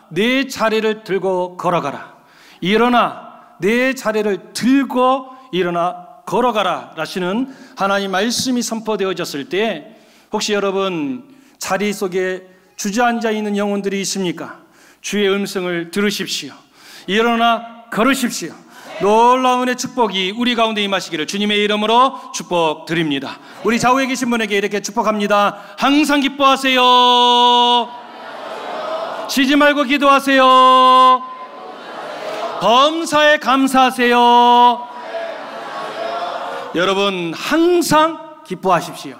내 자리를 들고 걸어가라. 일어나 내 자리를 들고 일어나 걸어가라 라시는 하나님 말씀이 선포되어졌을 때 혹시 여러분 자리 속에 주저앉아 있는 영혼들이 있습니까? 주의 음성을 들으십시오. 일어나 걸으십시오. 놀라운 은혜의 축복이 우리 가운데 임하시기를 주님의 이름으로 축복드립니다. 우리 좌우에 계신 분에게 이렇게 축복합니다. 항상 기뻐하세요. 쉬지 말고 기도하세요. 범사에 감사하세요. 여러분 항상 기뻐하십시오.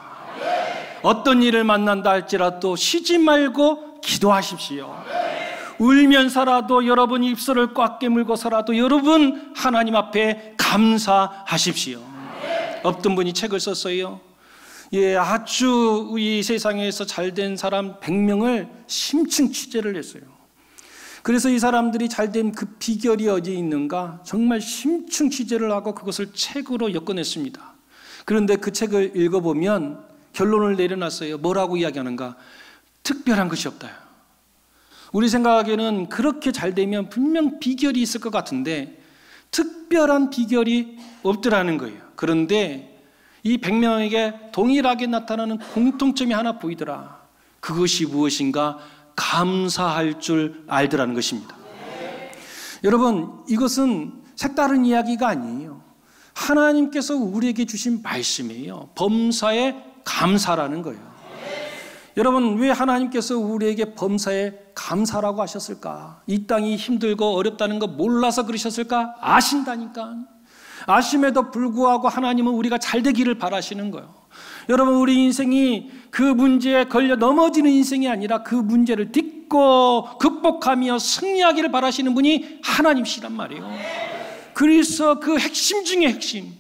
어떤 일을 만난다 할지라도 쉬지 말고 기도하십시오. 울면서라도 여러분 입술을 꽉 깨물고서라도 여러분 하나님 앞에 감사하십시오. 어떤 분이 책을 썼어요. 아주 이 세상에서 잘된 사람 100명을 심층 취재를 했어요. 그래서 이 사람들이 잘된 그 비결이 어디에 있는가 정말 심층 취재를 하고 그것을 책으로 엮어냈습니다. 그런데 그 책을 읽어보면 결론을 내려놨어요. 뭐라고 이야기하는가? 특별한 것이 없다. 우리 생각에는 그렇게 잘 되면 분명 비결이 있을 것 같은데 특별한 비결이 없더라는 거예요. 그런데 이 100명에게 동일하게 나타나는 공통점이 하나 보이더라. 그것이 무엇인가? 감사할 줄 알더라는 것입니다. 여러분 이것은 색다른 이야기가 아니에요. 하나님께서 우리에게 주신 말씀이에요. 범사에 감사라는 거예요. 여러분 왜 하나님께서 우리에게 범사에 감사라고 하셨을까? 이 땅이 힘들고 어렵다는 거 몰라서 그러셨을까? 아신다니까. 아심에도 불구하고 하나님은 우리가 잘 되기를 바라시는 거예요. 여러분 우리 인생이 그 문제에 걸려 넘어지는 인생이 아니라 그 문제를 딛고 극복하며 승리하기를 바라시는 분이 하나님이시란 말이에요. 그래서 그 핵심 중에 핵심,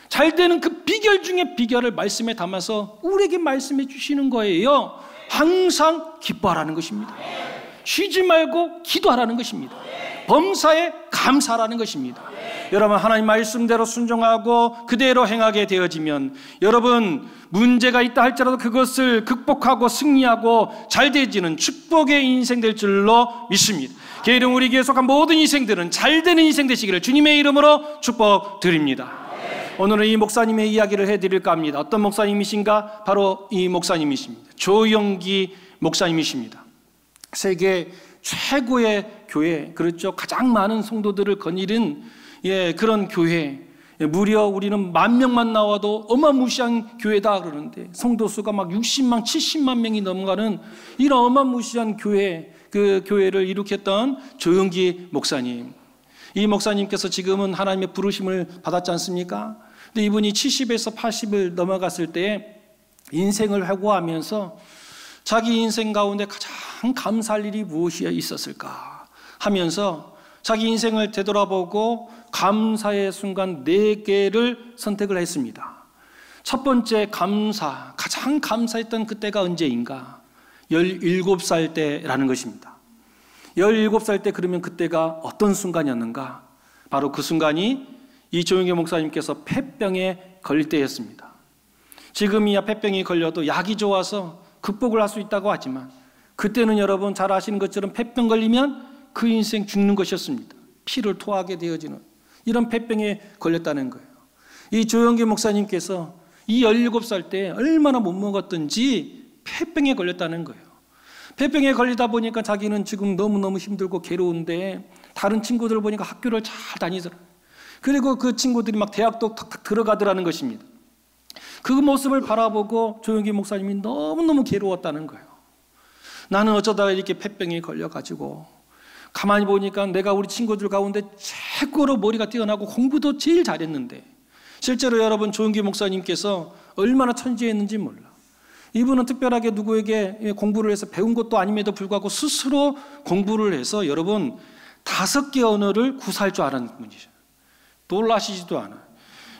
잘 되는 그 비결 중에 비결을 말씀에 담아서 우리에게 말씀해 주시는 거예요. 항상 기뻐하라는 것입니다. 쉬지 말고 기도하라는 것입니다. 범사에 감사라는 것입니다. 여러분 하나님 말씀대로 순종하고 그대로 행하게 되어지면 여러분 문제가 있다 할지라도 그것을 극복하고 승리하고 잘 되어지는 축복의 인생 될 줄로 믿습니다. 개이름 우리 교회에 속한 모든 인생들은 잘 되는 인생 되시기를 주님의 이름으로 축복드립니다. 오늘은 이 목사님의 이야기를 해드릴까 합니다. 어떤 목사님이신가? 바로 이 목사님이십니다. 조영기 목사님이십니다. 세계 최고의 교회, 그렇죠? 가장 많은 성도들을 거느린 그런 교회. 무려 우리는 10,000명만 나와도 어마무시한 교회다 그러는데 성도 수가 막 60만, 70만 명이 넘어가는 이런 어마무시한 교회, 그 교회를 일으켰던 조영기 목사님. 이 목사님께서 지금은 하나님의 부르심을 받았지 않습니까? 근데 이분이 70에서 80을 넘어갔을 때 인생을 회고하면서 자기 인생 가운데 가장 감사할 일이 무엇이 있었을까 하면서 자기 인생을 되돌아보고 감사의 순간 4개를 선택을 했습니다. 첫 번째 감사, 가장 감사했던 그때가 언제인가? 17살 때라는 것입니다. 17살 때 그러면 그때가 어떤 순간이었는가? 바로 그 순간이 이 조영기 목사님께서 폐병에 걸릴 때였습니다. 지금이야 폐병이 걸려도 약이 좋아서 극복을 할 수 있다고 하지만 그때는 여러분 잘 아시는 것처럼 폐병 걸리면 그 인생 죽는 것이었습니다. 피를 토하게 되어지는 이런 폐병에 걸렸다는 거예요. 이 조영기 목사님께서 이 17살 때 얼마나 못 먹었던지 폐병에 걸렸다는 거예요. 폐병에 걸리다 보니까 자기는 지금 너무너무 힘들고 괴로운데 다른 친구들 보니까 학교를 잘 다니더라. 그리고 그 친구들이 막 대학도 탁탁 들어가더라는 것입니다. 그 모습을 바라보고 조영기 목사님이 너무너무 괴로웠다는 거예요. 나는 어쩌다가 이렇게 폐병에 걸려가지고 가만히 보니까 내가 우리 친구들 가운데 최고로 머리가 뛰어나고 공부도 제일 잘했는데 실제로 여러분 조영기 목사님께서 얼마나 천재였는지 몰라. 이분은 특별하게 누구에게 공부를 해서 배운 것도 아님에도 불구하고 스스로 공부를 해서 여러분 5개 언어를 구사할 줄 아는 분이죠. 놀라시지도 않아요.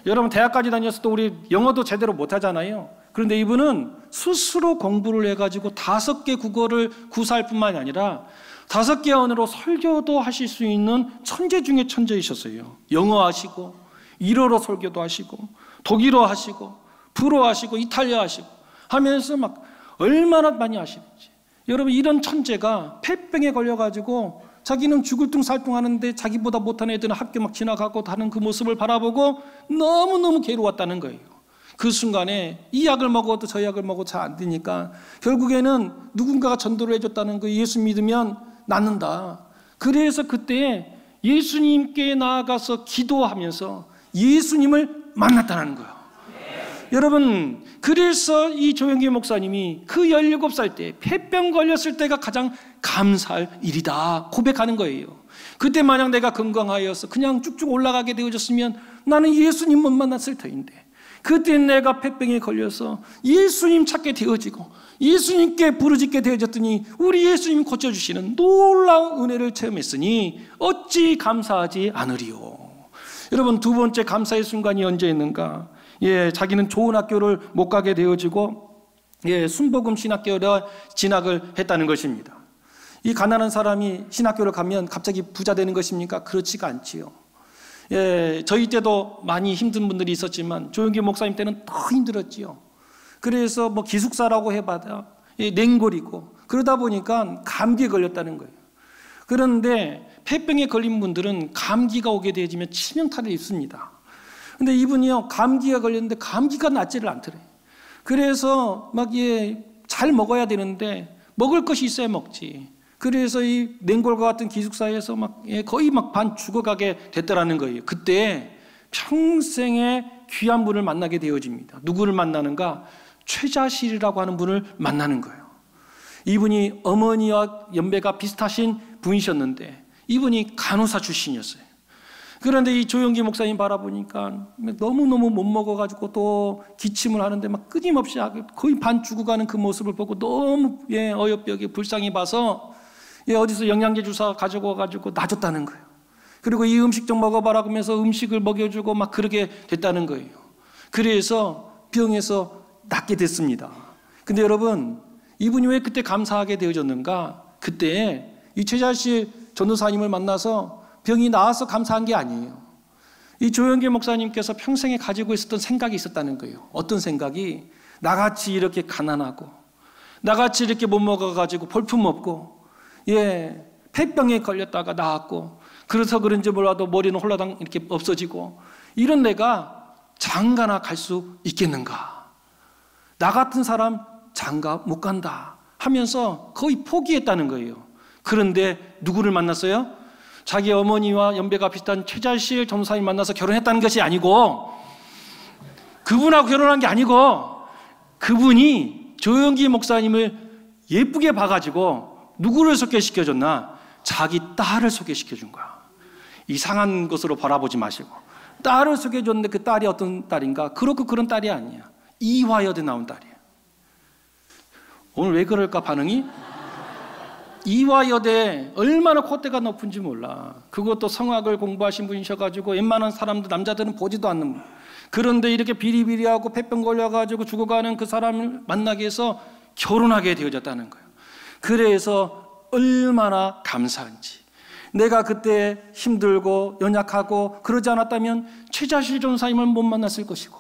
여러분 대학까지 다녔어도 우리 영어도 제대로 못하잖아요. 그런데 이분은 스스로 공부를 해가지고 5개 국어를 구사할 뿐만이 아니라 5개 언어로 설교도 하실 수 있는 천재 중에 천재이셨어요. 영어 하시고 일어로 설교도 하시고 독일어 하시고 불어 하시고 이탈리아 하시고 하면서 막 얼마나 많이 하시는지. 여러분, 이런 천재가 폐병에 걸려가지고 자기는 죽을 둥 살 둥 하는데 자기보다 못한 애들은 학교 막 지나가고 다른 그 모습을 바라보고 너무너무 괴로웠다는 거예요. 그 순간에 이 약을 먹어도 저 약을 먹어도 잘 안 되니까 결국에는 누군가가 전도를 해줬다는 거, 예수 믿으면 낫는다. 그래서 그때 예수님께 나아가서 기도하면서 예수님을 만났다는 거예요. 여러분, 그래서 이 조영기 목사님이 그 17살 때 폐병 걸렸을 때가 가장 감사할 일이다 고백하는 거예요. 그때 만약 내가 건강하여서 그냥 쭉쭉 올라가게 되어졌으면 나는 예수님 못 만났을 터인데, 그때 내가 폐병에 걸려서 예수님 찾게 되어지고 예수님께 부르짖게 되어졌더니 우리 예수님이 고쳐주시는 놀라운 은혜를 체험했으니 어찌 감사하지 않으리요. 여러분, 두 번째 감사의 순간이 언제 있는가? 자기는 좋은 학교를 못 가게 되어지고 순복음 신학교에 진학을 했다는 것입니다. 이 가난한 사람이 신학교를 가면 갑자기 부자 되는 것입니까? 그렇지가 않지요. 저희 때도 많이 힘든 분들이 있었지만 조영기 목사님 때는 더 힘들었지요. 그래서 뭐 기숙사라고 해봐야 냉골이고, 그러다 보니까 감기에 걸렸다는 거예요. 그런데 폐병에 걸린 분들은 감기가 오게 되어지면 치명타를 입습니다. 근데 이분이요, 감기가 걸렸는데 감기가 낫지를 않더래요. 그래서 막 잘 먹어야 되는데 먹을 것이 있어야 먹지. 그래서 이 냉골과 같은 기숙사에서 거의 반 죽어가게 됐더라는 거예요. 그때 평생의 귀한 분을 만나게 되어집니다. 누구를 만나는가? 최자실이라고 하는 분을 만나는 거예요. 이분이 어머니와 연배가 비슷하신 분이셨는데 이분이 간호사 출신이었어요. 그런데 이 조영기 목사님 바라보니까 너무너무 못 먹어가지고 또 기침을 하는데 막 끊임없이 거의 반 죽어가는 그 모습을 보고 너무 어여삐하게 불쌍히 봐서 어디서 영양제 주사 가져와가지고 놔줬다는 거예요. 그리고 이 음식 좀 먹어봐라 하면서 음식을 먹여주고 막 그러게 됐다는 거예요. 그래서 병에서 낫게 됐습니다. 근데 여러분, 이분이 왜 그때 감사하게 되어졌는가? 그때 이 최자실 전도사님을 만나서 병이 나아서 감사한 게 아니에요. 이 조영기 목사님께서 평생에 가지고 있었던 생각이 있었다는 거예요. 어떤 생각이? 나같이 이렇게 가난하고 나같이 이렇게 못 먹어가지고 볼품없고 폐병에 걸렸다가 나았고, 그래서 그런지 몰라도 머리는 홀라당 이렇게 없어지고, 이런 내가 장가나 갈 수 있겠는가? 나 같은 사람 장가 못 간다 하면서 거의 포기했다는 거예요. 그런데 누구를 만났어요? 자기 어머니와 연배가 비슷한 최자실 전도사님 만나서 결혼했다는 것이 아니고, 그분하고 결혼한 게 아니고, 그분이 조영기 목사님을 예쁘게 봐가지고 누구를 소개시켜줬나? 자기 딸을 소개시켜준 거야. 이상한 것으로 바라보지 마시고 딸을 소개해줬는데 그 딸이 어떤 딸인가? 그렇고 그런 딸이 아니야. 이화여대 나온 딸이야. 오늘 왜 그럴까 반응이? 이화여대 얼마나 콧대가 높은지 몰라. 그것도 성악을 공부하신 분이셔가지고 웬만한 사람들, 남자들은 보지도 않는 분. 그런데 이렇게 비리비리하고 폐병 걸려가지고 죽어가는 그 사람을 만나게 해서 결혼하게 되어졌다는 거예요. 그래서 얼마나 감사한지. 내가 그때 힘들고 연약하고 그러지 않았다면 최자실 전도사님을 못 만났을 것이고,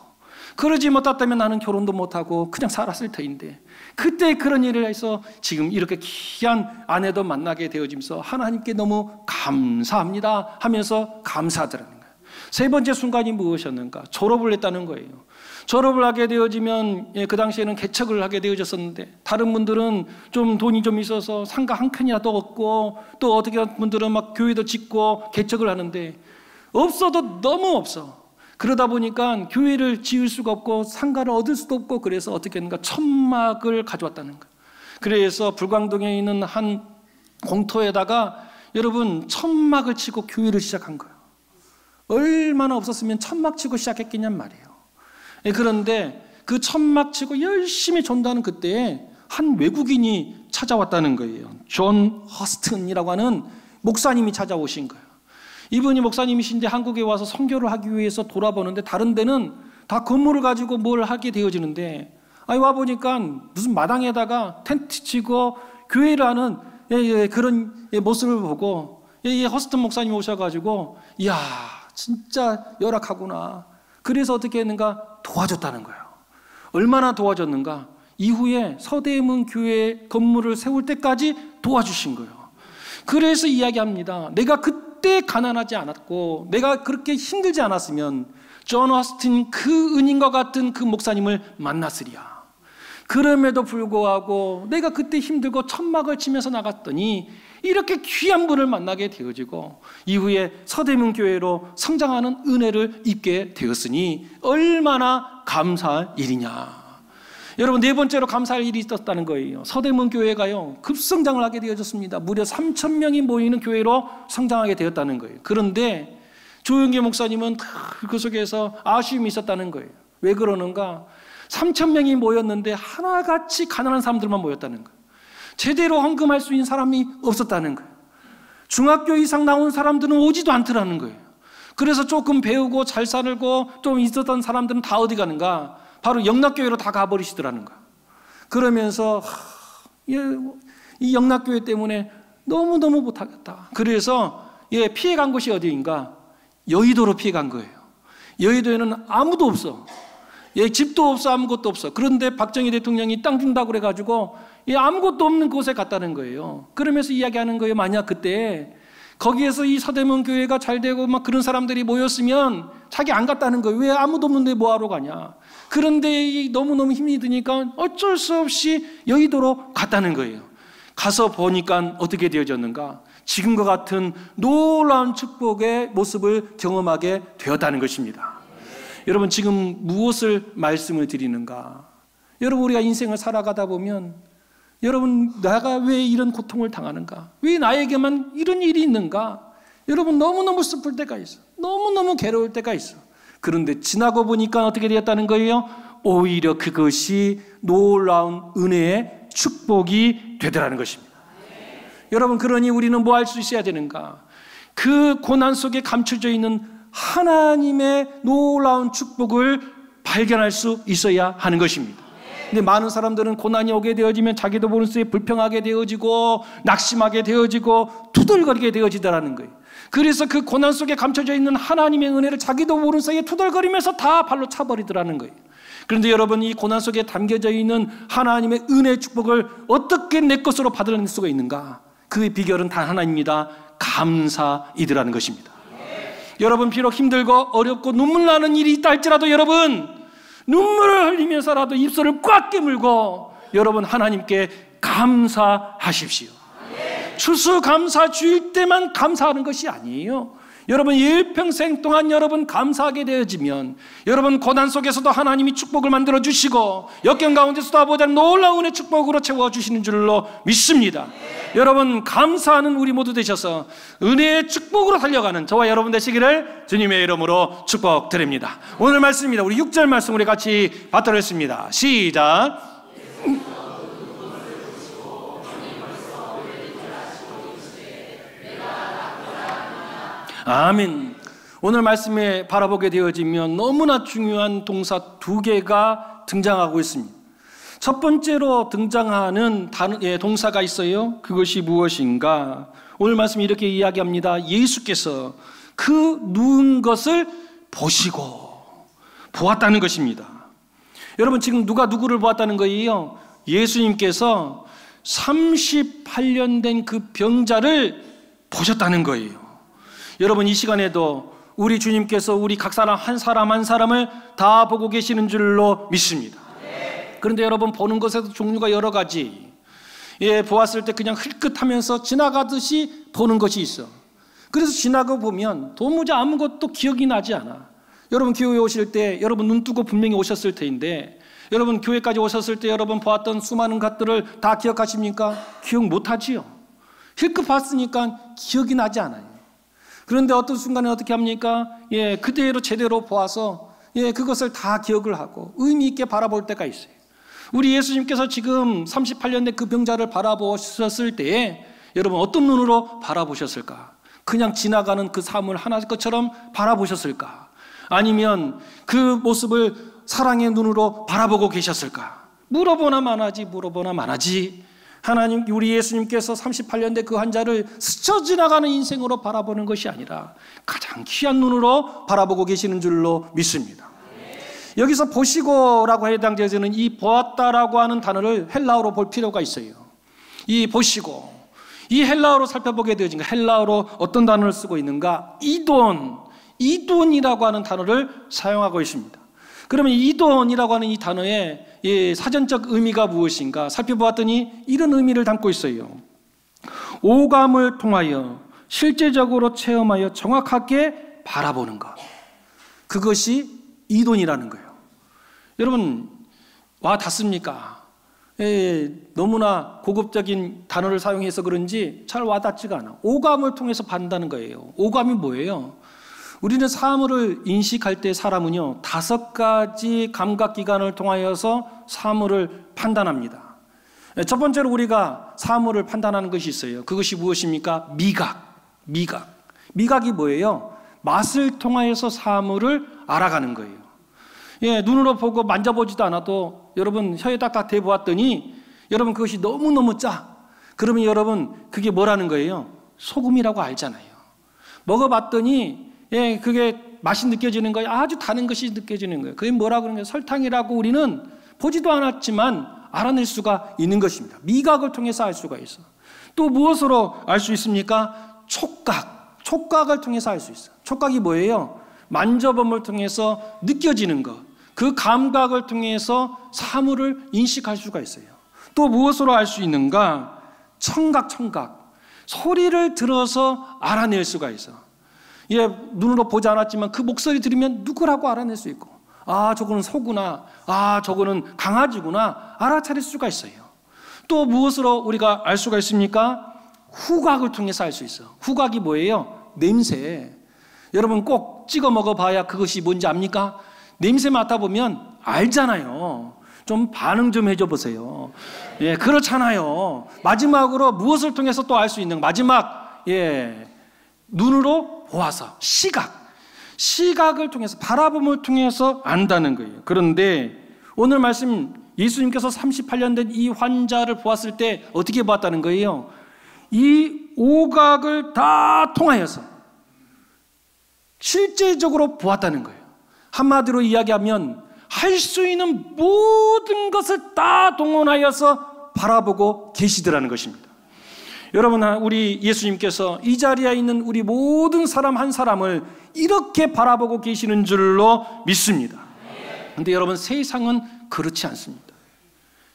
그러지 못했다면 나는 결혼도 못하고 그냥 살았을 터인데, 그때 그런 일을 해서 지금 이렇게 귀한 아내도 만나게 되어지면서 하나님께 너무 감사합니다 하면서 감사하더라는 거예요. 세 번째 순간이 무엇이었는가? 졸업을 했다는 거예요. 졸업을 하게 되어지면 그 당시에는 개척을 하게 되어졌었는데, 다른 분들은 좀 돈이 좀 있어서 상가 한 칸이라도 얻고, 또 어떻게 분들은 막 교회도 짓고 개척을 하는데 없어도 너무 없어. 그러다 보니까 교회를 지을 수가 없고 상가를 얻을 수도 없고, 그래서 어떻게 했는가? 천막을 가져왔다는 거예요. 그래서 불광동에 있는 한 공터에다가 여러분 천막을 치고 교회를 시작한 거예요. 얼마나 없었으면 천막 치고 시작했겠냔 말이에요. 그런데 그 천막 치고 열심히 전도하는 그때에 한 외국인이 찾아왔다는 거예요. 존 허스튼이라고 하는 목사님이 찾아오신 거예요. 이분이 목사님이신데 한국에 와서 선교를 하기 위해서 돌아보는데, 다른 데는 다 건물을 가지고 뭘 하게 되어지는데, 와보니까 무슨 마당에다가 텐트 치고 교회를 하는 그런 모습을 보고 허스튼 목사님이 오셔가지고 이야 진짜 열악하구나. 그래서 어떻게 했는가? 도와줬다는 거예요. 얼마나 도와줬는가? 이후에 서대문 교회 건물을 세울 때까지 도와주신 거예요. 그래서 이야기합니다. 내가 그때 가난하지 않았고 내가 그렇게 힘들지 않았으면 존 오스틴 그 은인과 같은 그 목사님을 만났으리야. 그럼에도 불구하고 내가 그때 힘들고 천막을 치면서 나갔더니 이렇게 귀한 분을 만나게 되어지고 이후에 서대문 교회로 성장하는 은혜를 입게 되었으니 얼마나 감사할 일이냐. 여러분, 네 번째로 감사할 일이 있었다는 거예요. 서대문 교회가요 급성장을 하게 되어졌습니다. 무려 3,000명이 모이는 교회로 성장하게 되었다는 거예요. 그런데 조영기 목사님은 그 속에서 아쉬움이 있었다는 거예요. 왜 그러는가? 3,000명이 모였는데 하나같이 가난한 사람들만 모였다는 거예요. 제대로 헌금할 수 있는 사람이 없었다는 거예요. 중학교 이상 나온 사람들은 오지도 않더라는 거예요. 그래서 조금 배우고 잘 살고 좀 있었던 사람들은 다 어디 가는가? 바로 영락교회로 다 가버리시더라는 거예요. 그러면서 이 영락교회 때문에 너무너무 못하겠다. 그래서 피해간 곳이 어디인가? 여의도로 피해간 거예요. 여의도에는 아무도 없어. 집도 없어, 아무것도 없어. 그런데 박정희 대통령이 땅 준다고 그래가지고 아무것도 없는 곳에 갔다는 거예요. 그러면서 이야기하는 거예요. 만약 그때 거기에서 이 서대문 교회가 잘 되고 막 그런 사람들이 모였으면 자기 안 갔다는 거예요. 왜 아무도 없는데 뭐하러 가냐. 그런데 너무너무 힘이 드니까 어쩔 수 없이 여의도로 갔다는 거예요. 가서 보니까 어떻게 되어졌는가? 지금과 같은 놀라운 축복의 모습을 경험하게 되었다는 것입니다. 여러분, 지금 무엇을 말씀을 드리는가? 여러분, 우리가 인생을 살아가다 보면 여러분, 내가 왜 이런 고통을 당하는가? 왜 나에게만 이런 일이 있는가? 여러분, 너무너무 슬플 때가 있어. 너무너무 괴로울 때가 있어. 그런데 지나고 보니까 어떻게 되었다는 거예요? 오히려 그것이 놀라운 은혜의 축복이 되더라는 것입니다. 여러분, 그러니 우리는 뭐 할 수 있어야 되는가? 그 고난 속에 감춰져 있는 하나님의 놀라운 축복을 발견할 수 있어야 하는 것입니다. 근데 많은 사람들은 고난이 오게 되어지면 자기도 모르는 사이에 불평하게 되어지고 낙심하게 되어지고 투덜거리게 되어지더라는 거예요. 그래서 그 고난 속에 감춰져 있는 하나님의 은혜를 자기도 모르는 사이에 투덜거리면서 다 발로 차버리더라는 거예요. 그런데 여러분, 이 고난 속에 담겨져 있는 하나님의 은혜의 축복을 어떻게 내 것으로 받아낼 수가 있는가? 그 비결은 단 하나입니다. 감사이더라는 것입니다. 여러분, 비록 힘들고 어렵고 눈물 나는 일이 있다 할지라도 여러분, 눈물을 흘리면서라도 입술을 꽉 깨물고 여러분, 하나님께 감사하십시오. 추수감사 주일 때만 감사하는 것이 아니에요. 여러분, 일평생 동안 여러분 감사하게 되어지면 여러분 고난 속에서도 하나님이 축복을 만들어 주시고 역경 가운데서도 아버지의 놀라운 은혜 축복으로 채워주시는 줄로 믿습니다. 여러분, 감사하는 우리 모두 되셔서 은혜의 축복으로 달려가는 저와 여러분 되시기를 주님의 이름으로 축복드립니다. 오늘 말씀입니다. 우리 6절 말씀 우리 같이 받도록 하겠습니다. 시작. 아멘. 오늘 말씀에 바라보게 되어지면 너무나 중요한 동사 두 개가 등장하고 있습니다. 첫 번째로 등장하는 동사가 있어요. 그것이 무엇인가? 오늘 말씀이 이렇게 이야기합니다. 예수께서 그 누운 것을 보시고 보았다는 것입니다. 여러분, 지금 누가 누구를 보았다는 거예요? 예수님께서 38년 된 그 병자를 보셨다는 거예요. 여러분, 이 시간에도 우리 주님께서 우리 각 사람 한 사람을 다 보고 계시는 줄로 믿습니다. 그런데 여러분, 보는 것에도 종류가 여러 가지. 보았을 때 그냥 흘끗하면서 지나가듯이 보는 것이 있어. 그래서 지나고 보면 도무지 아무것도 기억이 나지 않아. 여러분, 교회에 오실 때 여러분 눈 뜨고 분명히 오셨을 텐데 여러분 교회까지 오셨을 때 여러분 보았던 수많은 것들을 다 기억하십니까? 기억 못하지요. 흘끗 봤으니까 기억이 나지 않아요. 그런데 어떤 순간에 어떻게 합니까? 그대로 제대로 보아서 그것을 다 기억을 하고 의미 있게 바라볼 때가 있어요. 우리 예수님께서 지금 38년 된 그 병자를 바라보셨을 때에 여러분 어떤 눈으로 바라보셨을까? 그냥 지나가는 그 삶을 하나 것처럼 바라보셨을까? 아니면 그 모습을 사랑의 눈으로 바라보고 계셨을까? 물어보나 마나지. 하나님, 우리 예수님께서 38년 된 그 환자를 스쳐 지나가는 인생으로 바라보는 것이 아니라 가장 귀한 눈으로 바라보고 계시는 줄로 믿습니다. 여기서 보시고라고 해당되어지는 이 보았다라고 하는 단어를 헬라어로 볼 필요가 있어요. 이 보시고, 이 헬라어로 살펴보게 되어진 헬라어로 어떤 단어를 쓰고 있는가? 이돈이라고 하는 단어를 사용하고 있습니다. 그러면 이돈이라고 하는 이 단어의 사전적 의미가 무엇인가 살펴보았더니 이런 의미를 담고 있어요. 오감을 통하여 실제적으로 체험하여 정확하게 바라보는 것, 그것이 이돈이라는 거예요. 여러분, 와 닿습니까? 너무나 고급적인 단어를 사용해서 그런지 잘 와닿지가 않아. 오감을 통해서 판다는 거예요. 오감이 뭐예요? 우리는 사물을 인식할 때 사람은요 5가지 감각기관을 통하여서 사물을 판단합니다. 첫 번째로 우리가 사물을 판단하는 것이 있어요. 그것이 무엇입니까? 미각이 뭐예요? 맛을 통하여서 사물을 알아가는 거예요. 눈으로 보고 만져보지도 않아도 여러분 혀에 딱딱 대보았더니 여러분 그것이 너무너무 짜. 그러면 여러분 그게 뭐라는 거예요? 소금이라고 알잖아요. 먹어봤더니 그게 맛이 느껴지는 거예요. 아주 다른 것이 느껴지는 거예요. 그게 뭐라고 그러는 거예요? 설탕이라고 우리는 보지도 않았지만 알아낼 수가 있는 것입니다. 미각을 통해서 알 수가 있어. 또 무엇으로 알 수 있습니까? 촉각을 통해서 알 수 있어. 촉각이 뭐예요? 만져봄을 통해서 느껴지는 것, 그 감각을 통해서 사물을 인식할 수가 있어요. 또 무엇으로 알 수 있는가? 청각. 소리를 들어서 알아낼 수가 있어. 눈으로 보지 않았지만 그 목소리 들으면 누구라고 알아낼 수 있고, 아 저거는 소구나, 아 저거는 강아지구나 알아차릴 수가 있어요. 또 무엇으로 우리가 알 수가 있습니까? 후각을 통해서 알 수 있어. 후각이 뭐예요? 냄새. 여러분 꼭 찍어 먹어봐야 그것이 뭔지 압니까? 냄새 맡아보면 알잖아요. 좀 반응 좀 해줘 보세요. 그렇잖아요. 마지막으로 무엇을 통해서 또 알 수 있는, 마지막 눈으로 보아서 시각을 통해서, 바라봄을 통해서 안다는 거예요. 그런데 오늘 말씀 예수님께서 38년 된 이 환자를 보았을 때 어떻게 보았다는 거예요? 이 오각을 다 통하여서 실제적으로 보았다는 거예요. 한마디로 이야기하면 할 수 있는 모든 것을 다 동원하여서 바라보고 계시더라는 것입니다. 여러분, 우리 예수님께서 이 자리에 있는 우리 모든 사람 한 사람을 이렇게 바라보고 계시는 줄로 믿습니다. 그런데 여러분, 세상은 그렇지 않습니다.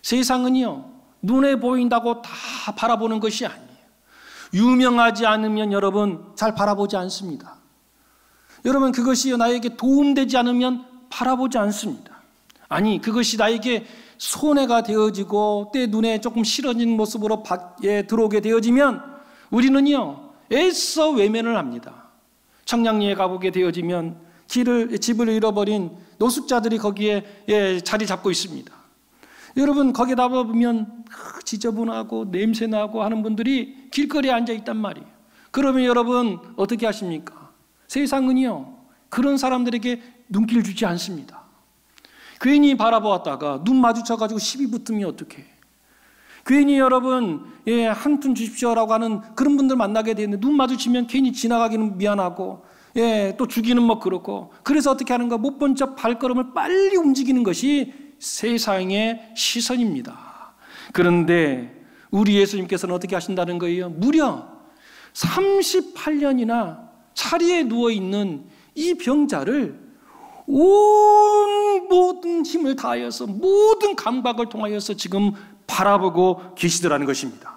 세상은요 눈에 보인다고 다 바라보는 것이 아니에요. 유명하지 않으면 여러분 잘 바라보지 않습니다. 여러분, 그것이 나에게 도움되지 않으면 바라보지 않습니다. 아니, 그것이 나에게 손해가 되어지고 때 눈에 조금 싫어진 모습으로 밖에 들어오게 되어지면 우리는요 애써 외면을 합니다. 청량리에 가보게 되어지면 집을 잃어버린 노숙자들이 거기에 자리 잡고 있습니다. 여러분, 거기에 나가보면 지저분하고 냄새나고 하는 분들이 길거리에 앉아 있단 말이에요. 그러면 여러분 어떻게 하십니까? 세상은요 그런 사람들에게 눈길 주지 않습니다. 괜히 바라보았다가 눈 마주쳐가지고 시비 붙으면 어떡해. 괜히 여러분 한 푼 주십시오라고 하는 그런 분들 만나게 되는데 눈 마주치면 괜히 지나가기는 미안하고 또 주기는 뭐 그렇고, 그래서 어떻게 하는가? 못 본 척 발걸음을 빨리 움직이는 것이 세상의 시선입니다. 그런데 우리 예수님께서는 어떻게 하신다는 거예요? 무려 38년이나 자리에 누워있는 이 병자를 온 모든 힘을 다하여서 모든 감각을 통하여서 지금 바라보고 계시더라는 것입니다.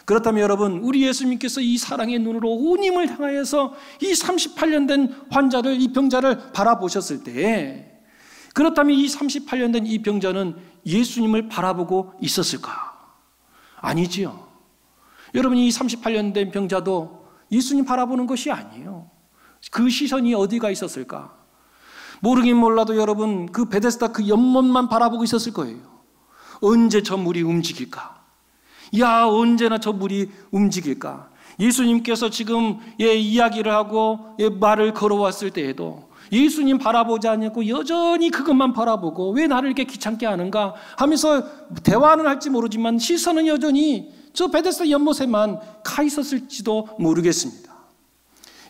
그렇다면 여러분, 우리 예수님께서 이 사랑의 눈으로 온 힘을 향하여서 이 38년 된 환자를, 이 병자를 바라보셨을 때, 그렇다면 이 38년 된 이 병자는 예수님을 바라보고 있었을까? 아니지요. 여러분, 이 38년 된 병자도 예수님 바라보는 것이 아니에요. 그 시선이 어디가 있었을까? 모르긴 몰라도 여러분, 그 베데스다 그 연못만 바라보고 있었을 거예요. 언제 저 물이 움직일까? 야, 언제나 저 물이 움직일까? 예수님께서 지금 이야기를 하고 말을 걸어왔을 때에도 예수님 바라보지 않고 여전히 그것만 바라보고 왜 나를 이렇게 귀찮게 하는가 하면서 대화는 할지 모르지만 시선은 여전히 저 베데스다 연못에만 가 있었을지도 모르겠습니다.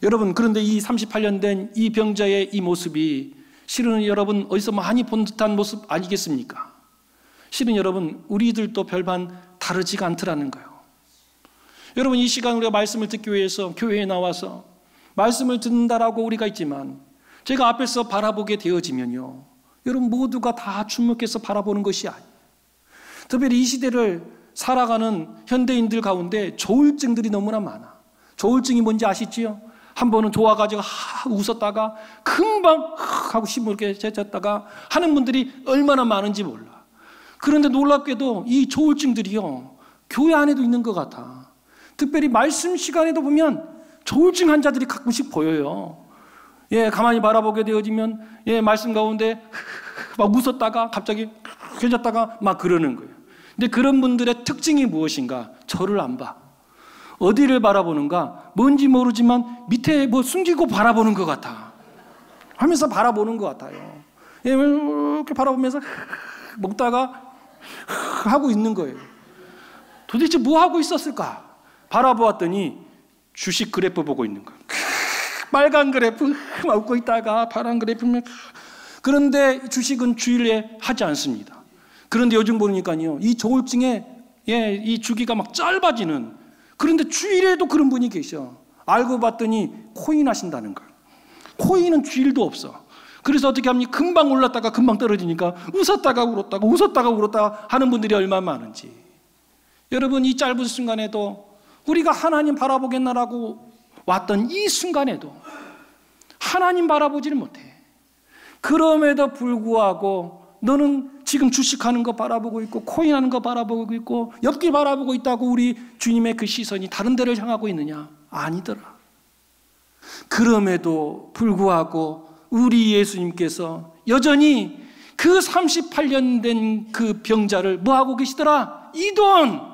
여러분, 그런데 이 38년 된 이 병자의 이 모습이 실은 여러분 어디서 많이 본 듯한 모습 아니겠습니까? 실은 여러분 우리들도 별반 다르지가 않더라는 거예요. 여러분 이 시간 우리가 말씀을 듣기 위해서 교회에 나와서 말씀을 듣는다라고 우리가 있지만 제가 앞에서 바라보게 되어지면요, 여러분 모두가 다 주목해서 바라보는 것이 아니에요. 특별히 이 시대를 살아가는 현대인들 가운데 조울증들이 너무나 많아. 조울증이 뭔지 아시지요? 한 번은 좋아가지고 웃었다가 금방 하고 시무르게 제쳤다가 하는 분들이 얼마나 많은지 몰라. 그런데 놀랍게도 이 조울증들이요, 교회 안에도 있는 것 같아. 특별히 말씀 시간에도 보면 조울증 환자들이 가끔씩 보여요. 예, 가만히 바라보게 되어지면 예, 말씀 가운데 막 웃었다가 갑자기 켜졌다가 막 그러는 거예요. 근데 그런 분들의 특징이 무엇인가? 저를 안 봐. 어디를 바라보는가? 뭔지 모르지만 밑에 뭐 숨기고 바라보는 것 같아. 하면서 바라보는 것 같아요. 예, 이렇게 바라보면서 먹다가 하고 있는 거예요. 도대체 뭐 하고 있었을까? 바라보았더니 주식 그래프 보고 있는 거예요. 빨간 그래프 막 웃고 있다가 파란 그래프면. 그런데 주식은 주일에 하지 않습니다. 그런데 요즘 보니까요, 이 조울증에 예, 이 주기가 막 짧아지는, 그런데 주일에도 그런 분이 계셔. 알고 봤더니 코인 하신다는 거예요. 코인은 주일도 없어. 그래서 어떻게 합니까? 금방 올랐다가 금방 떨어지니까 웃었다가 울었다가 웃었다가 울었다가 하는 분들이 얼마나 많은지. 여러분 이 짧은 순간에도 우리가 하나님 바라보겠나라고 왔던 이 순간에도 하나님 바라보지를 못해. 그럼에도 불구하고 너는 지금 주식하는 거 바라보고 있고 코인하는 거 바라보고 있고 옆길 바라보고 있다고 우리 주님의 그 시선이 다른 데를 향하고 있느냐? 아니더라. 그럼에도 불구하고 우리 예수님께서 여전히 그 38년 된 그 병자를 뭐하고 계시더라? 이돈!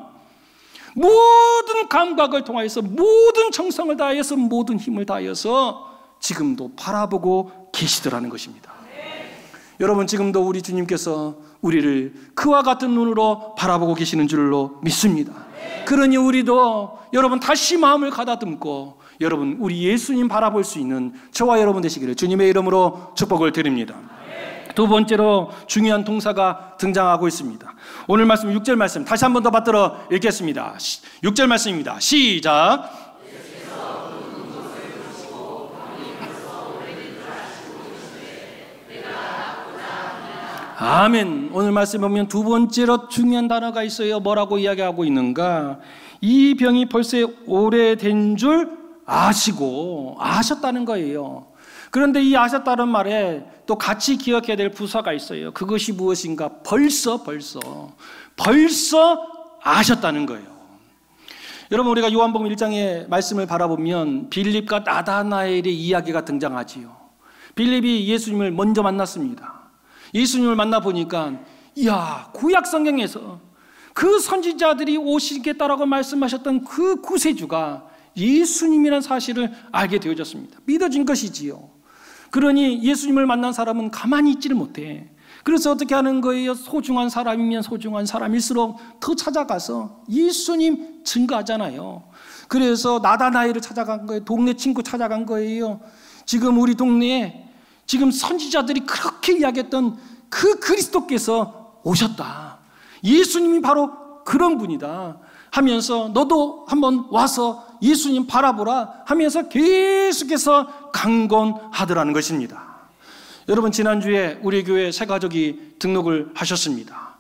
모든 감각을 통하여서 모든 정성을 다하여서 모든 힘을 다하여서 지금도 바라보고 계시더라는 것입니다. 여러분 지금도 우리 주님께서 우리를 그와 같은 눈으로 바라보고 계시는 줄로 믿습니다. 그러니 우리도 여러분 다시 마음을 가다듬고 여러분 우리 예수님 바라볼 수 있는 저와 여러분 되시기를 주님의 이름으로 축복을 드립니다. 두 번째로 중요한 동사가 등장하고 있습니다. 오늘 말씀 6절 말씀 다시 한 번 더 받들어 읽겠습니다. 6절 말씀입니다. 시작. 아멘. 오늘 말씀 보면 두 번째로 중요한 단어가 있어요. 뭐라고 이야기하고 있는가? 이 병이 벌써 오래된 줄 아셨다는 거예요. 그런데 이 아셨다는 말에 또 같이 기억해야 될 부사가 있어요. 그것이 무엇인가? 벌써 아셨다는 거예요. 여러분 우리가 요한복음 1장의 말씀을 바라보면 빌립과 나다나엘의 이야기가 등장하지요. 빌립이 예수님을 먼저 만났습니다. 예수님을 만나보니까 이야, 구약 성경에서 그 선지자들이 오시겠다라고 말씀하셨던 그 구세주가 예수님이라는 사실을 알게 되어졌습니다. 믿어진 것이지요. 그러니 예수님을 만난 사람은 가만히 있지를 못해. 그래서 어떻게 하는 거예요? 소중한 사람이면 소중한 사람일수록 더 찾아가서 예수님 증거하잖아요. 그래서 나다나엘을 찾아간 거예요. 동네 친구 찾아간 거예요. 지금 우리 동네에 지금 선지자들이 그렇게 이야기했던 그 그리스도께서 오셨다. 예수님이 바로 그런 분이다 하면서 너도 한번 와서 예수님 바라보라 하면서 계속해서 강권하더라는 것입니다. 여러분 지난주에 우리 교회 새 가족이 등록을 하셨습니다.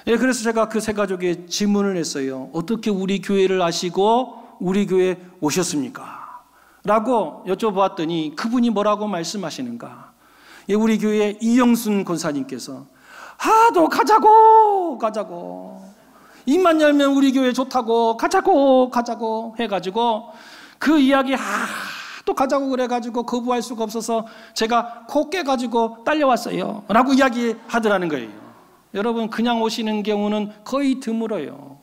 예, 그래서 제가 그 새 가족에 질문을 했어요. 어떻게 우리 교회를 아시고 우리 교회에 오셨습니까? 라고 여쭤보았더니 그분이 뭐라고 말씀하시는가? 예, 우리 교회 이영순 권사님께서 하도 가자고 입만 열면 우리 교회 좋다고 가자고 해가지고 그 이야기 또 가자고 그래가지고 거부할 수가 없어서 제가 코 깨가지고 딸려왔어요 라고 이야기하더라는 거예요. 여러분 그냥 오시는 경우는 거의 드물어요.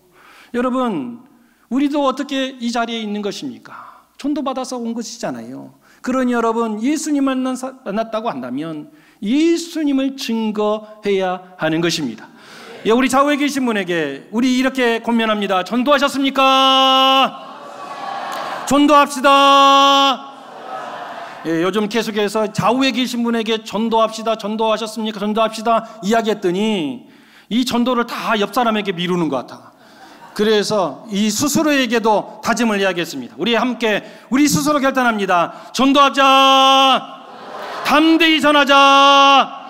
여러분 우리도 어떻게 이 자리에 있는 것입니까? 전도받아서 온 것이잖아요. 그러니 여러분 예수님을 만났다고 한다면 예수님을 증거해야 하는 것입니다. 예, 우리 좌우에 계신 분에게 우리 이렇게 권면합니다. 전도하셨습니까? 전도합시다. 요즘 계속해서 좌우에 계신 분에게 전도합시다, 전도하셨습니까? 전도합시다 이야기했더니 이 전도를 다 옆 사람에게 미루는 것 같아. 그래서 이 스스로에게도 다짐을 이야기했습니다. 우리 함께 우리 스스로 결단합니다. 전도하자. 담대히 전하자.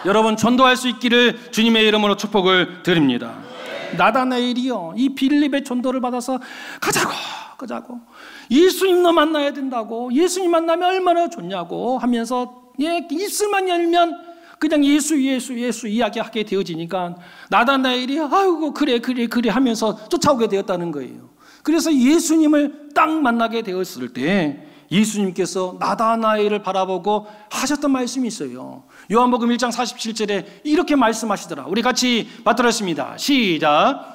여러분 전도할 수 있기를 주님의 이름으로 축복을 드립니다. 나다나엘이요, 이 빌립의 전도를 받아서 가자고 예수님도 만나야 된다고, 예수님 만나면 얼마나 좋냐고 하면서 입술만 열면 그냥 예수 이야기하게 되어지니까 나다나엘이 아이고 그래 하면서 쫓아오게 되었다는 거예요. 그래서 예수님을 딱 만나게 되었을 때 예수님께서 나다나엘을 바라보고 하셨던 말씀이 있어요. 요한복음 1장 47절에 이렇게 말씀하시더라. 우리 같이 받들었습니다. 시작.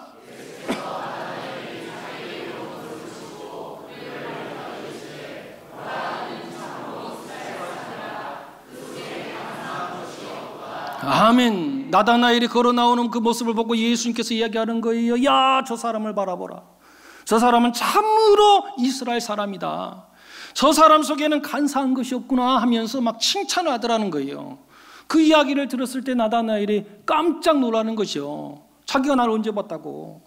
아멘. 나다나엘이 걸어 나오는 그 모습을 보고 예수님께서 이야기하는 거예요. 야, 저 사람을 바라보라. 저 사람은 참으로 이스라엘 사람이다. 저 사람 속에는 간사한 것이 없구나 하면서 막 칭찬을 하더라는 거예요. 그 이야기를 들었을 때 나다나엘이 깜짝 놀라는 것이요. 자기가 나를 언제 봤다고,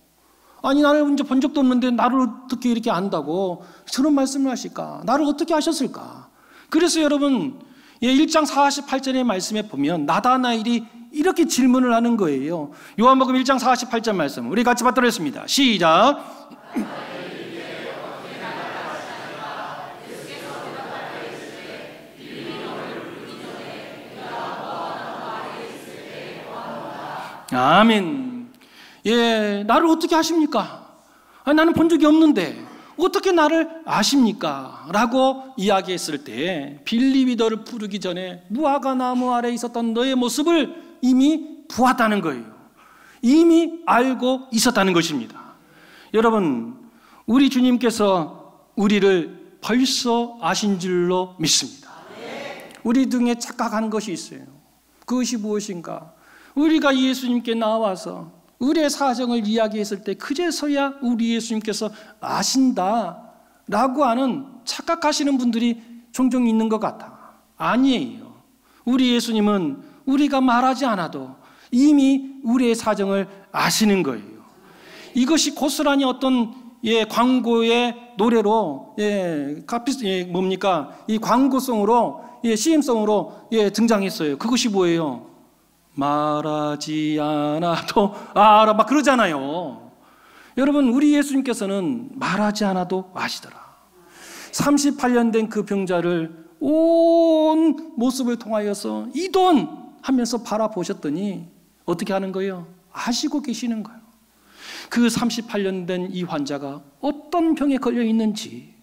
아니 나를 언제 본 적도 없는데 나를 어떻게 이렇게 안다고 저런 말씀을 하실까, 나를 어떻게 하셨을까. 그래서 여러분 1장 48절의 말씀에 보면 나다나엘이 이렇게 질문을 하는 거예요. 요한복음 1장 48절 말씀 우리 같이 받들었습니다. 시작. 아멘. 나를 어떻게 아십니까? 나는 본 적이 없는데 어떻게 나를 아십니까? 라고 이야기했을 때 빌립이 너를 부르기 전에 무화과 나무 아래에 있었던 너의 모습을 이미 보았다는 거예요. 이미 알고 있었다는 것입니다. 여러분, 우리 주님께서 우리를 벌써 아신 줄로 믿습니다. 우리 등에 착각하는 것이 있어요. 그것이 무엇인가? 우리가 예수님께 나와서 우리의 사정을 이야기했을 때 그제서야 우리 예수님께서 아신다라고 하는 착각하시는 분들이 종종 있는 것 같아. 아니에요. 우리 예수님은 우리가 말하지 않아도 이미 우리의 사정을 아시는 거예요. 이것이 고스란히 어떤 광고의 노래로 이 광고송으로 CM송으로 등장했어요. 그것이 뭐예요? 말하지 않아도 알아, 막 그러잖아요. 여러분, 우리 예수님께서는 말하지 않아도 아시더라. 38년 된 그 병자를 온 모습을 통하여서 이돈 하면서 바라보셨더니 어떻게 하는 거예요? 아시고 계시는 거예요. 그 38년 된 이 환자가 어떤 병에 걸려 있는지,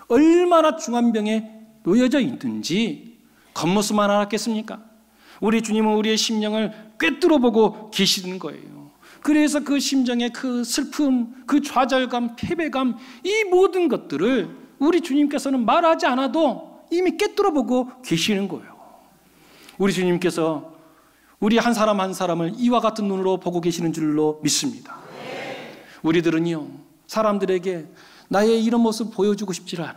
얼마나 중한 병에 놓여져 있는지 겉모습만 알았겠습니까? 우리 주님은 우리의 심령을 꿰뚫어 보고 계시는 거예요. 그래서 그 심정의 그 슬픔, 그 좌절감, 패배감, 이 모든 것들을 우리 주님께서는 말하지 않아도 이미 꿰뚫어 보고 계시는 거예요. 우리 주님께서 우리 한 사람 한 사람을 이와 같은 눈으로 보고 계시는 줄로 믿습니다. 우리들은요, 사람들에게 나의 이런 모습 보여주고 싶지 않아.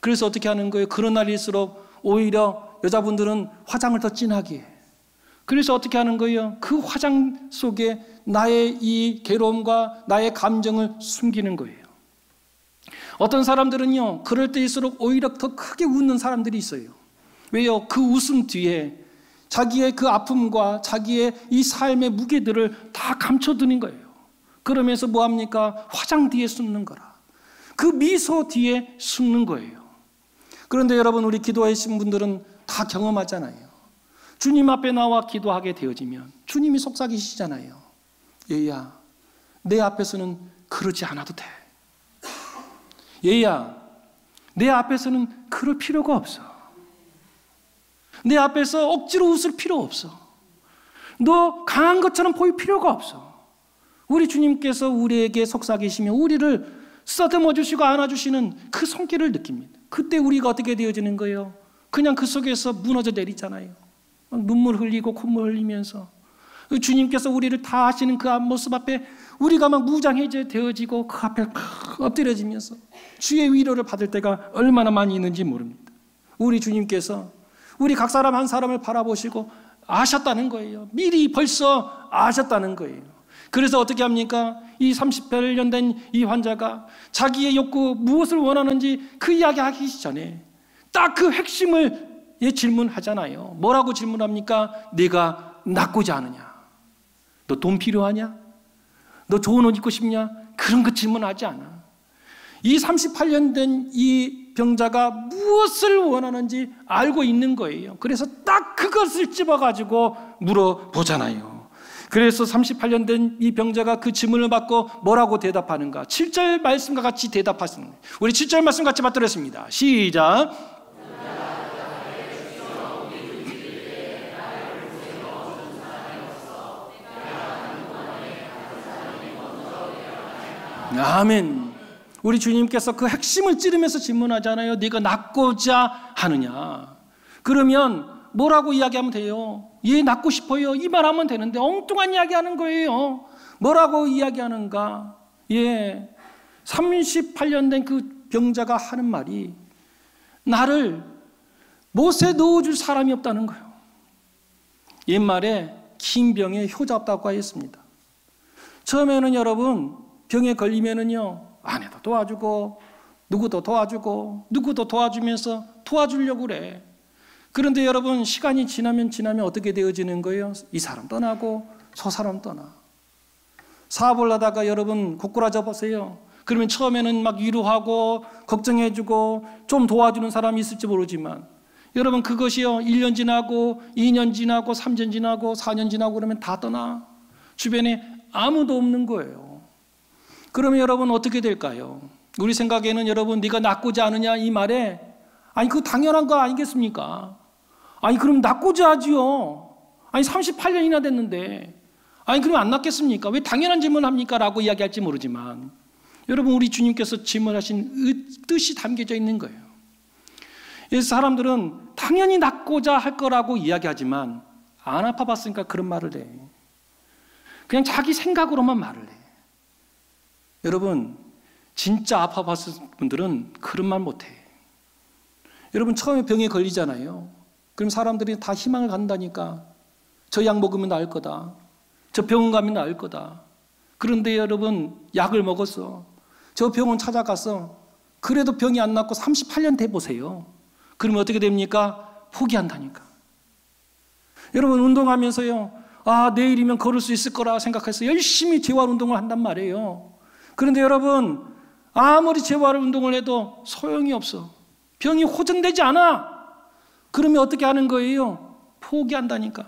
그래서 어떻게 하는 거예요? 그런 날일수록 오히려 여자분들은 화장을 더 진하게 해. 그래서 어떻게 하는 거예요? 그 화장 속에 나의 이 괴로움과 나의 감정을 숨기는 거예요. 어떤 사람들은요, 그럴 때일수록 오히려 더 크게 웃는 사람들이 있어요. 왜요? 그 웃음 뒤에 자기의 그 아픔과 자기의 이 삶의 무게들을 다 감춰두는 거예요. 그러면서 뭐합니까? 화장 뒤에 숨는 거라. 그 미소 뒤에 숨는 거예요. 그런데 여러분, 우리 기도하신 분들은 다 경험하잖아요. 주님 앞에 나와 기도하게 되어지면 주님이 속삭이시잖아요. 얘야, 내 앞에서는 그러지 않아도 돼. 얘야, 내 앞에서는 그럴 필요가 없어. 내 앞에서 억지로 웃을 필요 없어. 너 강한 것처럼 보일 필요가 없어. 우리 주님께서 우리에게 속삭이시며 우리를 쓰다듬어 주시고 안아주시는 그 손길을 느낍니다. 그때 우리가 어떻게 되어지는 거예요? 그냥 그 속에서 무너져 내리잖아요. 막 눈물 흘리고 콧물 흘리면서 주님께서 우리를 다 하시는 그 앞모습 앞에 우리가 막 무장해제 되어지고 그 앞에 엎드려지면서 주의 위로를 받을 때가 얼마나 많이 있는지 모릅니다. 우리 주님께서 우리 각 사람 한 사람을 바라보시고 아셨다는 거예요. 미리 벌써 아셨다는 거예요. 그래서 어떻게 합니까? 이 38년 된 이 환자가 자기의 욕구, 무엇을 원하는지 그 이야기 하기 전에 딱 그 핵심을 질문하잖아요. 뭐라고 질문합니까? 내가 낫고자 하느냐? 너 돈 필요하냐? 너 좋은 옷 입고 싶냐? 그런 거 질문하지 않아. 이 38년 된 이 병자가 무엇을 원하는지 알고 있는 거예요. 그래서 딱 그것을 집어가지고 물어보잖아요. 그래서 38년 된 이 병자가 그 질문을 받고 뭐라고 대답하는가? 7절 말씀과 같이 대답하시는 거예요. 우리 7절 말씀 같이 받들었습니다. 시작. 아멘. 우리 주님께서 그 핵심을 찌르면서 질문하잖아요. 네가 낫고자 하느냐? 그러면 뭐라고 이야기하면 돼요? 예, 낫고 싶어요. 이 말하면 되는데 엉뚱한 이야기하는 거예요. 뭐라고 이야기하는가? 예, 38년 된 그 병자가 하는 말이 나를 못에 넣어줄 사람이 없다는 거예요. 옛말에 긴 병에 효자 없다고 하였습니다. 처음에는 여러분 병에 걸리면은요, 아내도 도와주고 누구도 도와주고 누구도 도와주면서 도와주려고 그래. 그런데 여러분 시간이 지나면 어떻게 되어지는 거예요? 이 사람 떠나고 저 사람 떠나. 사업을 하다가 여러분 고꾸라져 보세요. 그러면 처음에는 막 위로하고 걱정해주고 좀 도와주는 사람이 있을지 모르지만 여러분 그것이요 1년 지나고 2년 지나고 3년 지나고 4년 지나고 그러면 다 떠나. 주변에 아무도 없는 거예요. 그러면 여러분 어떻게 될까요? 우리 생각에는 여러분 네가 낫고자 하느냐 이 말에 아니 그거 당연한 거 아니겠습니까? 아니 그럼 낫고자 하지요. 아니 38년이나 됐는데 아니 그럼 안 낫겠습니까? 왜 당연한 질문을 합니까? 라고 이야기할지 모르지만 여러분 우리 주님께서 질문하신 뜻이 담겨져 있는 거예요. 그래서 사람들은 당연히 낫고자 할 거라고 이야기하지만 안 아파봤으니까 그런 말을 해. 그냥 자기 생각으로만 말을 해. 여러분 진짜 아파봤을 분들은 그런 말 못해. 여러분 처음에 병에 걸리잖아요. 그럼 사람들이 다 희망을 갖는다니까. 저 약 먹으면 나을 거다. 저 병원 가면 나을 거다. 그런데 여러분 약을 먹었어. 저 병원 찾아가서 그래도 병이 안 낫고 38년 돼 보세요. 그러면 어떻게 됩니까? 포기한다니까. 여러분 운동하면서요. 아 내일이면 걸을 수 있을 거라 생각해서 열심히 재활 운동을 한단 말이에요. 그런데 여러분 아무리 재활 운동을 해도 소용이 없어. 병이 호전되지 않아. 그러면 어떻게 하는 거예요? 포기한다니까.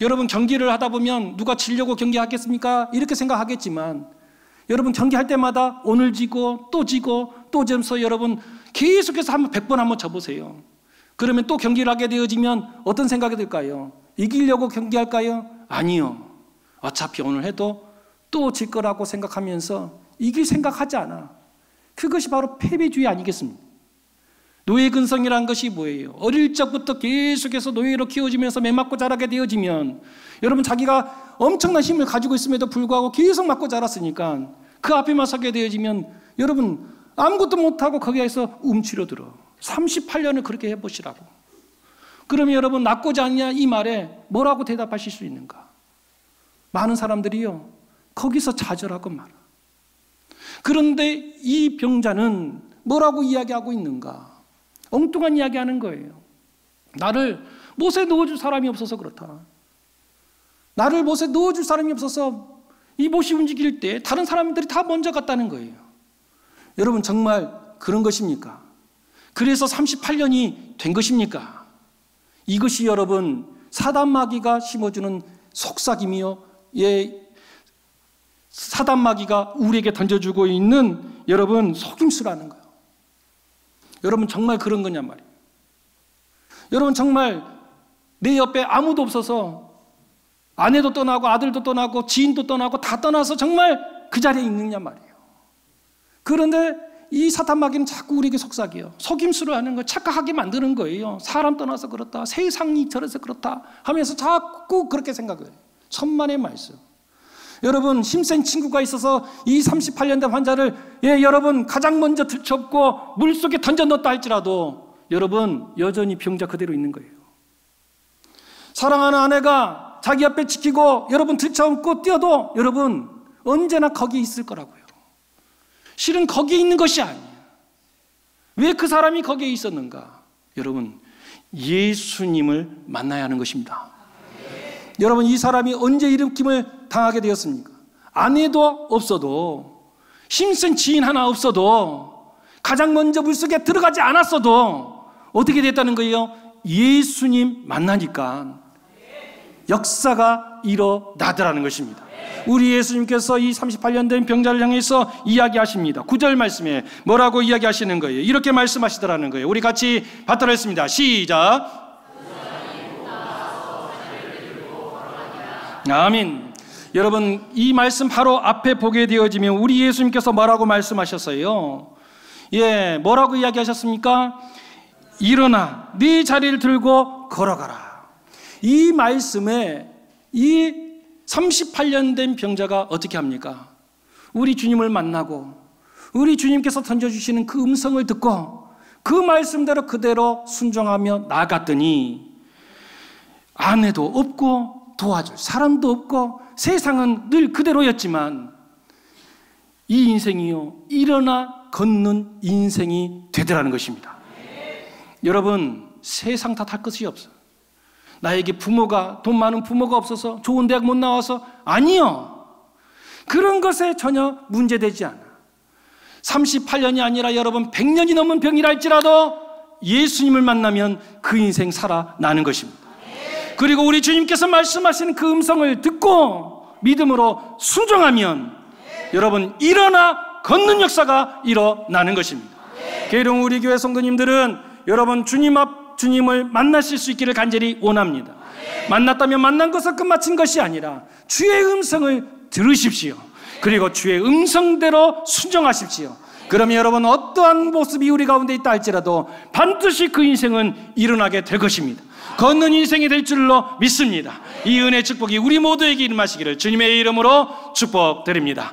여러분 경기를 하다 보면 누가 지려고 경기하겠습니까? 이렇게 생각하겠지만 여러분 경기할 때마다 오늘 지고 또 져서 여러분 계속해서 100번 한번 져보세요. 그러면 또 경기를 하게 되어지면 어떤 생각이 들까요? 이기려고 경기할까요? 아니요. 어차피 오늘 해도 또 질 거라고 생각하면서 이길 생각하지 않아. 그것이 바로 패배주의 아니겠습니까? 노예 근성이라는 것이 뭐예요? 어릴 적부터 계속해서 노예로 키워지면서 매 맞고 자라게 되어지면 여러분 자기가 엄청난 힘을 가지고 있음에도 불구하고 계속 맞고 자랐으니까 그 앞에만 서게 되어지면 여러분 아무것도 못하고 거기에서 움츠러들어. 38년을 그렇게 해보시라고. 그러면 여러분 낫고자 하느냐 이 말에 뭐라고 대답하실 수 있는가? 많은 사람들이요 거기서 좌절하고 말아. 그런데 이 병자는 뭐라고 이야기하고 있는가? 엉뚱한 이야기하는 거예요. 나를 못에 넣어줄 사람이 없어서 그렇다. 나를 못에 넣어줄 사람이 없어서 이 못이 움직일 때 다른 사람들이 다 먼저 갔다는 거예요. 여러분 정말 그런 것입니까? 그래서 38년이 된 것입니까? 이것이 여러분 사단마귀가 심어주는 속삭임이요. 사단마귀가 우리에게 던져주고 있는 여러분 속임수라는 거예요. 여러분 정말 그런 거냐 말이에요. 여러분 정말 내 옆에 아무도 없어서 아내도 떠나고 아들도 떠나고 지인도 떠나고 다 떠나서 정말 그 자리에 있느냐 말이에요. 그런데 이 사탄마귀는 자꾸 우리에게 속삭여요. 속임수를 하는 거 착각하게 만드는 거예요. 사람 떠나서 그렇다, 세상이 저래서 그렇다 하면서 자꾸 그렇게 생각을 해요. 천만의 말씀. 여러분 힘센 친구가 있어서 이 38년 된 환자를 여러분 가장 먼저 들쳐업고 물속에 던져 넣었다 할지라도 여러분 여전히 병자 그대로 있는 거예요. 사랑하는 아내가 자기 앞에 지키고 여러분 들쳐안고 뛰어도 여러분 언제나 거기에 있을 거라고요. 실은 거기에 있는 것이 아니에요. 왜 그 사람이 거기에 있었는가? 여러분 예수님을 만나야 하는 것입니다. 여러분 이 사람이 언제 일으킴을 당하게 되었습니까? 아내도 없어도, 힘센 지인 하나 없어도, 가장 먼저 물속에 들어가지 않았어도 어떻게 됐다는 거예요? 예수님 만나니까 역사가 일어나더라는 것입니다. 우리 예수님께서 이 38년 된 병자를 향해서 이야기하십니다. 9절 말씀에 뭐라고 이야기하시는 거예요? 이렇게 말씀하시더라는 거예요. 우리 같이 받들어 했습니다. 시작. 아멘. 여러분 이 말씀 바로 앞에 보게 되어지면 우리 예수님께서 뭐라고 말씀하셨어요? 예, 뭐라고 이야기하셨습니까? 일어나 네 자리를 들고 걸어가라. 이 말씀에 이 38년 된 병자가 어떻게 합니까? 우리 주님을 만나고 우리 주님께서 던져주시는 그 음성을 듣고 그 말씀대로 그대로 순종하며 나아갔더니 아내도 없고 도와줄 사람도 없고 세상은 늘 그대로였지만 이 인생이요 일어나 걷는 인생이 되더라는 것입니다. 여러분 세상 탓할 것이 없어요. 나에게 부모가 돈 많은 부모가 없어서 좋은 대학 못 나와서 아니요. 그런 것에 전혀 문제되지 않아. 38년이 아니라 여러분 100년이 넘은 병이라 할지라도 예수님을 만나면 그 인생 살아나는 것입니다. 그리고 우리 주님께서 말씀하시는 그 음성을 듣고 믿음으로 순종하면 여러분 일어나 걷는 역사가 일어나는 것입니다. 계룡 우리 교회 성도님들은 여러분 주님을 만나실 수 있기를 간절히 원합니다. 만났다면 만난 것을 끝마친 것이 아니라 주의 음성을 들으십시오. 그리고 주의 음성대로 순종하십시오. 그러면 여러분 어떠한 모습이 우리 가운데 있다 할지라도 반드시 그 인생은 일어나게 될 것입니다. 걷는 인생이 될 줄로 믿습니다. 이 은혜의 축복이 우리 모두에게 임하시기를 주님의 이름으로 축복드립니다.